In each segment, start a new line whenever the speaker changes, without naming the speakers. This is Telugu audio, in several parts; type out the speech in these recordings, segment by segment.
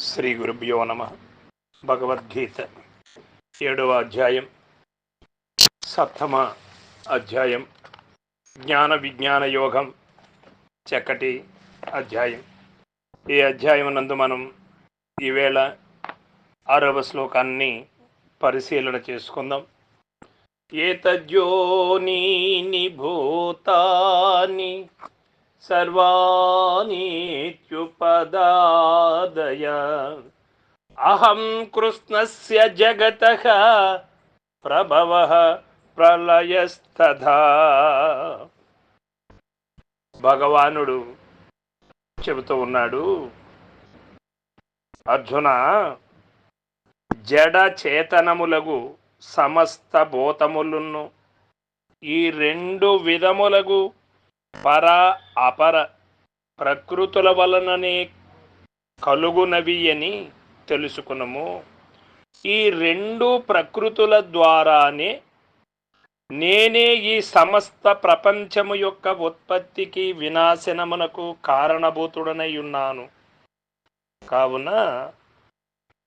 శ్రీ గురుభ్యో నమ. భగవద్గీత 7వ అధ్యాయం, సప్తమ అధ్యాయం, జ్ఞాన విజ్ఞాన యోగం, చక్కటి అధ్యాయం. ఈ అధ్యాయం నందు మనం ఈవేళ 6వ శ్లోకాన్ని పరిశీలన చేసుకుందాం. ఏతద్యోనీని భూతాని సర్వాణీత్యుపదాదయ అహం కృష్ణస్య జగతః ప్రభవః ప్రళయస్తథా. భగవానుడు చెబుతూ ఉన్నాడు, అర్జున, జడ చేతనములగు సమస్త భూతములను ఈ రెండు విధములగు పర అపర ప్రకృతుల వలననే కలుగునవి అని తెలుసుకునము. ఈ రెండు ప్రకృతుల ద్వారానే నేనే ఈ సమస్త ప్రపంచము యొక్క ఉత్పత్తికి వినాశనమునకు కారణభూతుడనై ఉన్నాను. కావున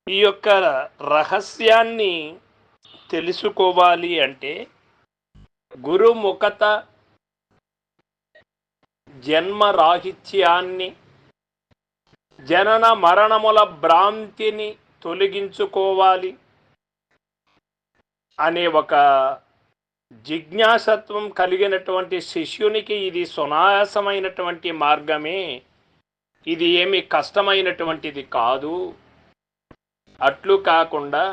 ఈ యొక్క రహస్యాన్ని తెలుసుకోవాలి అంటే గురుముఖత జన్మరాహిత్యాన్ని, జనన మరణముల భ్రాంతిని తొలగించుకోవాలి అనే ఒక జిజ్ఞాసత్వం కలిగినటువంటి శిష్యునికి ఇది సునాయాసమైనటువంటి మార్గమే. ఇది ఏమి కష్టమైనటువంటిది కాదు. అట్లు కాకుండా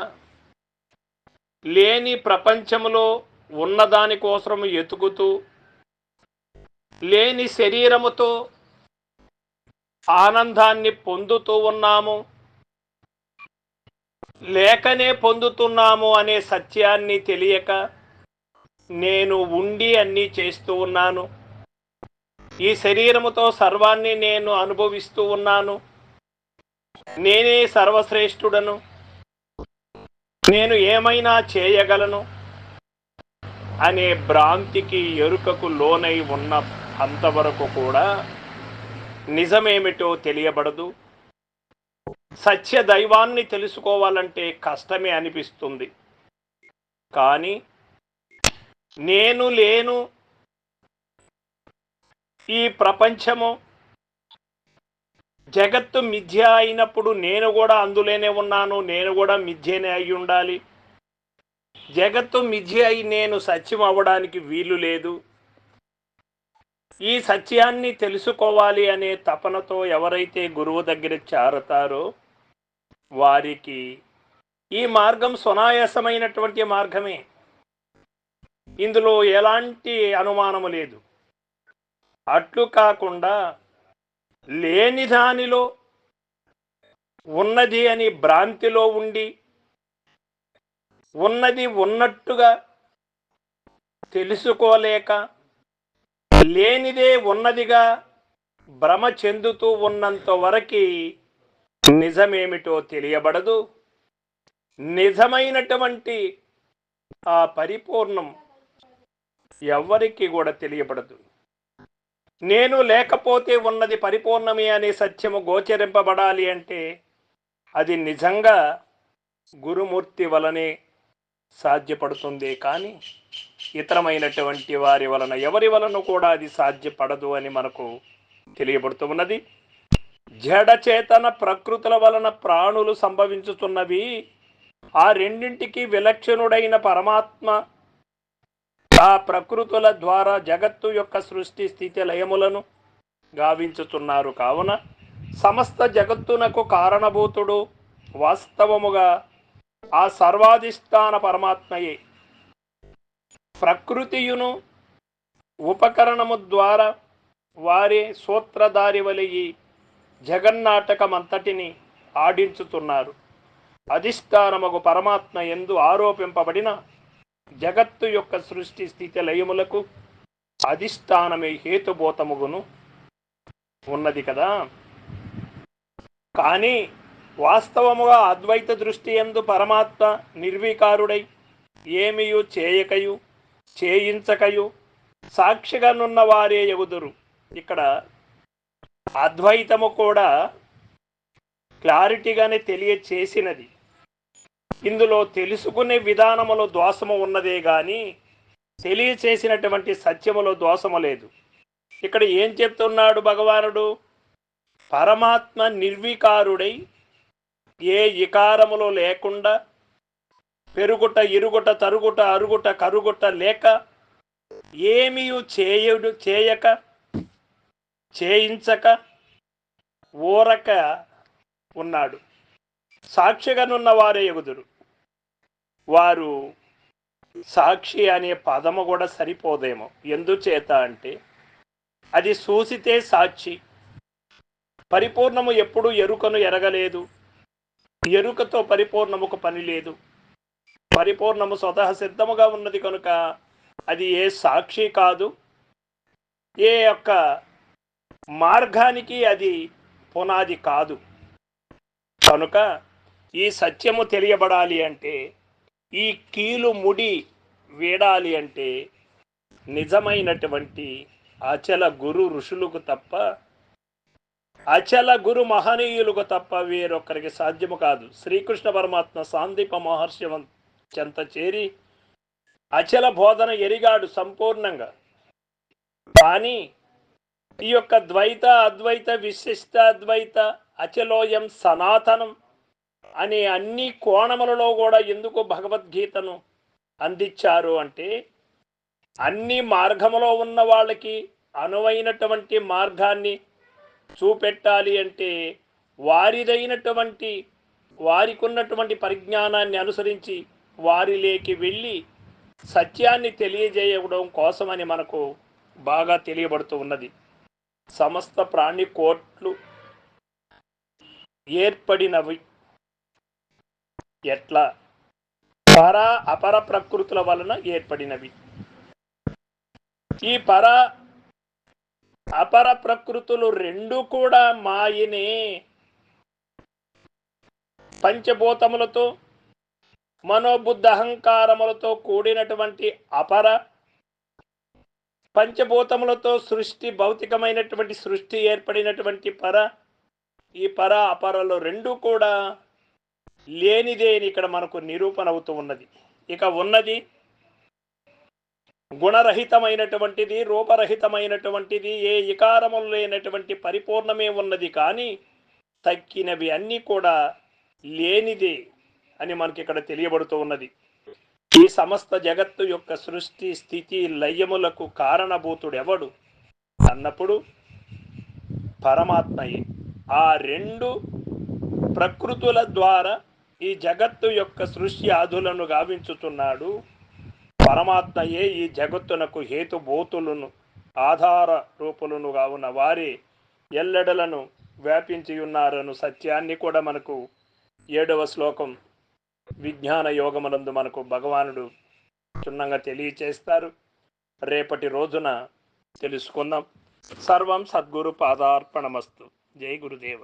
లేని ప్రపంచంలో ఉన్నదాని కోసం ఎతుకుతూ, లేని శరీరముతో ఆనందాన్ని పొందుతూ ఉన్నాము, లేకనే పొందుతున్నాము అనే సత్యాన్ని తెలియక నేను ఉండి అన్నీ చేస్తూ ఉన్నాను, ఈ శరీరముతో సర్వాన్ని నేను అనుభవిస్తూ ఉన్నాను, నేనే సర్వశ్రేష్ఠుడను, నేను ఏమైనా చేయగలను అనే భ్రాంతికి ఎరుకకు లోనై ఉన్న అంతవరకు కూడా నిజమేమిటో తెలియబడదు. సత్య దైవాన్ని తెలుసుకోవాలంటే కష్టమే అనిపిస్తుంది. కానీ నేను లేను, ఈ ప్రపంచము జగత్తు మిథ్య అయినప్పుడు నేను కూడా అందులోనే ఉన్నాను, నేను కూడా మిథ్యనే అయి ఉండాలి. జగత్తు మిథ్య అయి నేను సత్యం అవ్వడానికి వీలు లేదు. ఈ సత్యాన్ని తెలుసుకోవాలి అనే తపనతో ఎవరైతే గురువు దగ్గర చేరతారో వారికి ఈ మార్గం సునాయాసమైనటువంటి మార్గమే. ఇందులో ఎలాంటి అనుమానము లేదు. అట్లు కాకుండా లేని దానిలో ఉన్నది అని భ్రాంతిలో ఉండి, ఉన్నది ఉన్నట్టుగా తెలుసుకోలేక, లేనిదే ఉన్నదిగా భ్రమ చెందుతూ ఉన్నంత వరకు నిజమేమిటో తెలియబడదు. నిజమైనటువంటి ఆ పరిపూర్ణం ఎవ్వరికి కూడా తెలియబడదు. నేను లేకపోతే ఉన్నది పరిపూర్ణమే అనే సత్యము గోచరింపబడాలి అంటే అది నిజంగా గురుమూర్తి వలనే సాధ్యపడుతుంది. కానీ ఇతరమైనటువంటి వారి వలన, ఎవరి వలన కూడా అది సాధ్యపడదు అని మనకు తెలియబడుతూ ఉన్నది. జడచేతన ప్రకృతుల వలన ప్రాణులు సంభవించుతున్నవి. ఆ రెండింటికి విలక్షణుడైన పరమాత్మ ఆ ప్రకృతుల ద్వారా జగత్తు యొక్క సృష్టి స్థితి లయములను గావించుతున్నారు. కావున సమస్త జగత్తునకు కారణభూతుడు వాస్తవముగా ఆ సర్వాధిష్టాన పరమాత్మయే. ప్రకృతియును ఉపకరణము ద్వారా వారే సూత్రధారి వలె ఈ జగన్నాటకమంతటిని ఆడించుతున్నారు. అధిష్టానమగు పరమాత్మ యందు ఆరోపింపబడిన జగత్తు యొక్క సృష్టి స్థితి లయములకు అధిష్టానమే హేతుభూతముగును ఉన్నది కదా. కానీ వాస్తవముగా అద్వైత దృష్టి యందు పరమాత్మ నిర్వికారుడై ఏమియు చేయకయు చేయించకయు సాక్షిగా నున్న వారే ఎగుదురు. ఇక్కడ అద్వైతము కూడా క్లారిటీగానే తెలియచేసినది. ఇందులో తెలుసుకునే విధానములో దోషము ఉన్నదే కానీ తెలియచేసినటువంటి సత్యములో దోషము లేదు. ఇక్కడ ఏం చెప్తున్నాడు భగవానుడు? పరమాత్మ నిర్వికారుడై ఏ ఇకారములో లేకుండా పెరుగుట ఇరుగుట తరుగుట అరుగుట కరుగుట లేక ఏమీ చేయక చేయించక ఊరక ఉన్నాడు. సాక్షిగానున్న వారే ఎగుదురు. వారు సాక్షి అనే పదము కూడా సరిపోదేమో. ఎందుచేత అంటే అది చూసితే సాక్షి. పరిపూర్ణము ఎప్పుడు ఎరుకను ఎరగలేదు. ఎరుకతో పరిపూర్ణముకు పని లేదు. పరిపూర్ణము స్వతహ సిద్ధముగా ఉన్నది కనుక అది ఏ సాక్షి కాదు, ఏ యొక్క మార్గానికి అది పునాది కాదు. కనుక ఈ సత్యము తెలియబడాలి అంటే, ఈ కీలు ముడి వీడాలి అంటే నిజమైనటువంటి అచల గురు ఋషులకు తప్ప, అచల గురు మహనీయులకు తప్ప వేరొక్కరికి సాధ్యము కాదు. శ్రీకృష్ణ పరమాత్మ సాందీప మహర్షి చెంత చేరి అచల బోధన ఎరిగాడు సంపూర్ణంగా. కానీ ఈ యొక్క ద్వైత అద్వైత విశిష్ట అద్వైత అచలోయం సనాతనం అనే అన్ని కోణములలో కూడా ఎందుకు భగవద్గీతను అందించారు అంటే, అన్ని మార్గములో ఉన్న వాళ్ళకి అనువైనటువంటి మార్గాన్ని చూపెట్టాలి అంటే వారికి ఉన్నటువంటి పరిజ్ఞానాన్ని అనుసరించి వారిలోకి వెళ్ళి సత్యాన్ని తెలియజేయడం కోసమని మనకు బాగా తెలియబడుతూ ఉన్నది. సమస్త ప్రాణి కోట్లు ఏర్పడినవి ఎట్లా? పర అపర ప్రకృతుల వలన ఏర్పడినవి. ఈ పర అపర ప్రకృతులు రెండు కూడా మాయనే. పంచభూతములతో మనోబుద్ధ అహంకారములతో కూడినటువంటి అపర, పంచభూతములతో సృష్టి భౌతికమైనటువంటి సృష్టి ఏర్పడినటువంటి పర. ఈ పర అపరలు రెండు కూడా లేనిదే అని ఇక్కడ మనకు నిరూపణ అవుతూ ఉన్నది. ఇక ఉన్నది గుణరహితమైనటువంటిది, రూపరహితమైనటువంటిది, ఏ ఇకారములు లేనటువంటి పరిపూర్ణమే ఉన్నది. కానీ తక్కినవి అన్నీ కూడా లేనిదే అని మనకి ఇక్కడ తెలియబడుతూ ఉన్నది. ఈ సమస్త జగత్తు యొక్క సృష్టి స్థితి లయములకు కారణభూతుడు ఎవడు అన్నప్పుడు పరమాత్మయే. ఆ రెండు ప్రకృతుల ద్వారా ఈ జగత్తు యొక్క సృష్టి ఆదులను గావించుతున్నాడు. పరమాత్మయే ఈ జగత్తునకు హేతుభూతులను ఆధార రూపులను కావున వారే ఎల్లెడలను వ్యాపించి ఉన్నారను సత్యాన్ని కూడా మనకు 7వ శ్లోకం విజ్ఞాన యోగమునందు మనకు భగవానుడు క్షుణ్ణంగా తెలియచేస్తారు. రేపటి రోజున తెలుసుకుందాం. సర్వం సద్గురు పాదార్పణమస్తు. జై గురుదేవ.